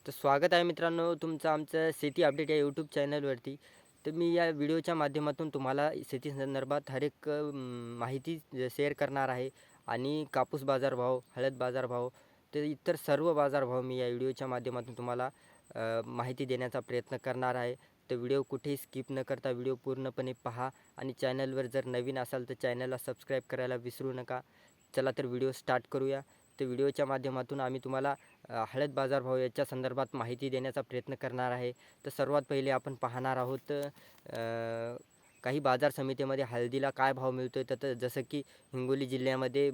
तर स्वागत आहे मित्रांनो तुमचं आमचं शेती अपडेट या यूट्यूब चॅनलवरती. तर मी या व्हिडिओच्या माध्यमातून तुम्हाला शेती संदर्भात हर एक माहिती शेअर करणार आहे. आणि कापूस बाजारभाव, हळद बाजारभाव, तर इतर सर्व बाजारभाव मी या व्हिडिओच्या माध्यमातून तुम्हाला माहिती देण्याचा प्रयत्न करणार आहे. तर व्हिडिओ कुठेही स्किप न करता व्हिडिओ पूर्णपणे पहा आणि चॅनलवर जर नवीन असाल तर चॅनलला सबस्क्राईब करायला विसरू नका. चला तर व्हिडिओ स्टार्ट करूया. तर व्हिडिओच्या माध्यमातून आम्ही तुम्हाला हळद बाजारभाव याच्या संदर्भात माहिती देण्याचा प्रयत्न करणार आहे. तर सर्वात पहिले आपण पाहणार आहोत काही बाजार समितीमध्ये हळदीला काय भाव मिळतो आहे. तर जसं की हिंगोली जिल्ह्यामध्ये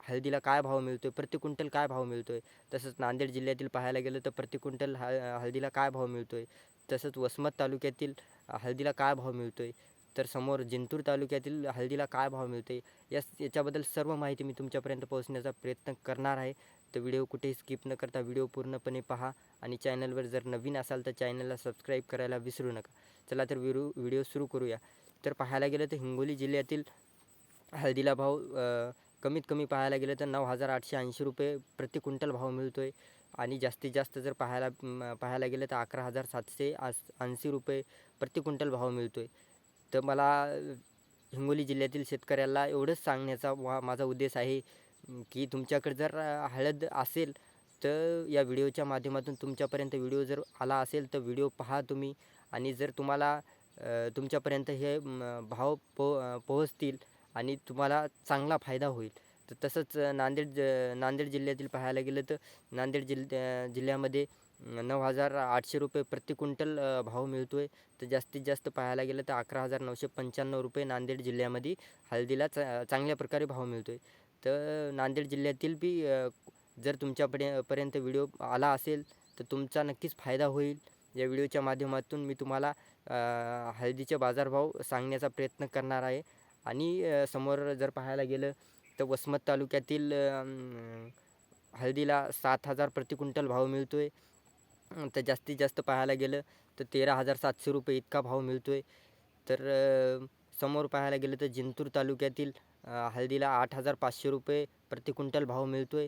हळदीला काय भाव मिळतो आहे, प्रति क्विंटल काय भाव मिळतो आहे. तसंच नांदेड जिल्ह्यातील पाहायला गेलं तर प्रति क्विंटल हळदीला काय भाव मिळतो आहे. तसंच वसमत तालुक्यातील हळदीला काय भाव मिळतो आहे. तर समोर जिंतूर तालुक्यातील हळदीला काय भाव मिळतो आहे. याच्याबद्दल सर्व माहिती मी तुमच्यापर्यंत पोहोचण्याचा प्रयत्न करणार आहे. तर व्हिडिओ कुठेही स्किप न करता व्हिडिओ पूर्णपणे पहा आणि चॅनलवर जर नवीन असाल तर चॅनलला सबस्क्राईब करायला विसरू नका. चला तर व्हिडिओ सुरू करूया. तर पाहायला गेलं तर हिंगोली जिल्ह्यातील हळदीला भाव कमीत कमी पाहायला गेलं तर 9,880 रुपये प्रति क्विंटल भाव मिळतो आहे. आणि जास्तीत जास्त जर पाहायला गेलं तर 11,780 रुपये प्रति क्विंटल भाव मिळतो आहे. तर मला हिंगोली जिल्ह्यातील शेतकऱ्याला एवढंच सांगण्याचा माझा उद्देश आहे की तुमच्याकडे जर हळद असेल तर या व्हिडिओच्या माध्यमातून तुमच्यापर्यंत व्हिडिओ जर आला असेल तर व्हिडिओ पहा तुम्ही. आणि जर तुम्हाला तुमच्यापर्यंत हे भाव पोहोचतील आणि तुम्हाला चांगला फायदा होईल. तर तसंच नांदेड जिल्ह्यातील पाहायला गेलं तर नांदेड जिल्ह्यामध्ये 9,800 रुपये प्रति क्विंटल भाव मिळतो आहे. तर जास्तीत जास्त पाहायला गेलं तर 11,995 रुपये नांदेड जिल्ह्यामध्ये हळदीला चांगल्या प्रकारे भाव मिळतो आहे. तर नांदेड जिल्ह्यातील बी जर पर्यंत व्हिडिओ आला असेल तर तुमचा नक्कीच फायदा होईल. या व्हिडिओच्या माध्यमातून मी तुम्हाला हळदीचे बाजारभाव सांगण्याचा प्रयत्न करणार आहे. आणि समोर जर पाहायला गेलं तर वसमत तालुक्यातील हळदीला 7,000 प्रति क्विंटल भाव मिळतो आहे. तर जास्तीत जास्त पाहायला गेलं तर 13,700 रुपये इतका भाव मिळतो आहे. तर समोर पाहायला गेलं तर जिंतूर तालुक्यातील हळदीला 8,500 रुपये प्रति क्विंटल भाव मिळतो आहे.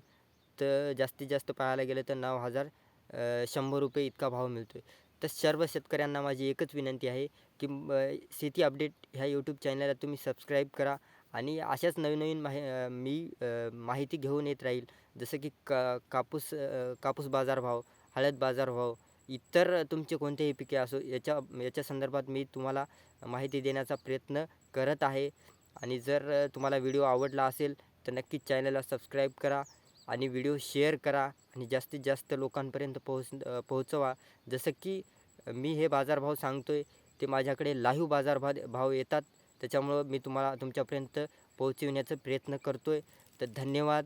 तर जास्तीत जास्त पाहायला गेलं तर 9,100 रुपये इतका भाव मिळतो आहे. तर सर्व शेतकऱ्यांना माझी एकच विनंती आहे की शेती अपडेट ह्या यूट्यूब चॅनलला तुम्ही सबस्क्राईब करा. आणि अशाच नवीन माहिती घेऊन येत राहील. जसं की कापूस बाजारभाव, हळद बाजारभाव, इतर तुमचे कोणतेही पिके असो याच्या संदर्भात मी तुम्हाला माहिती देण्याचा प्रयत्न करत आहे. आणि जर तुम्हाला व्हिडिओ आवडला असेल तर नक्कीच चॅनलला सबस्क्राईब करा आणि व्हिडिओ शेअर करा आणि जास्तीत जास्त लोकांपर्यंत पोहोचवा. जसं की मी हे बाजारभाव सांगतो आहे ते माझ्याकडे लाईव्ह भाव येतात. त्याच्यामुळं मी तुमच्यापर्यंत पोहोचविण्याचा प्रयत्न करतो आहे. तर धन्यवाद.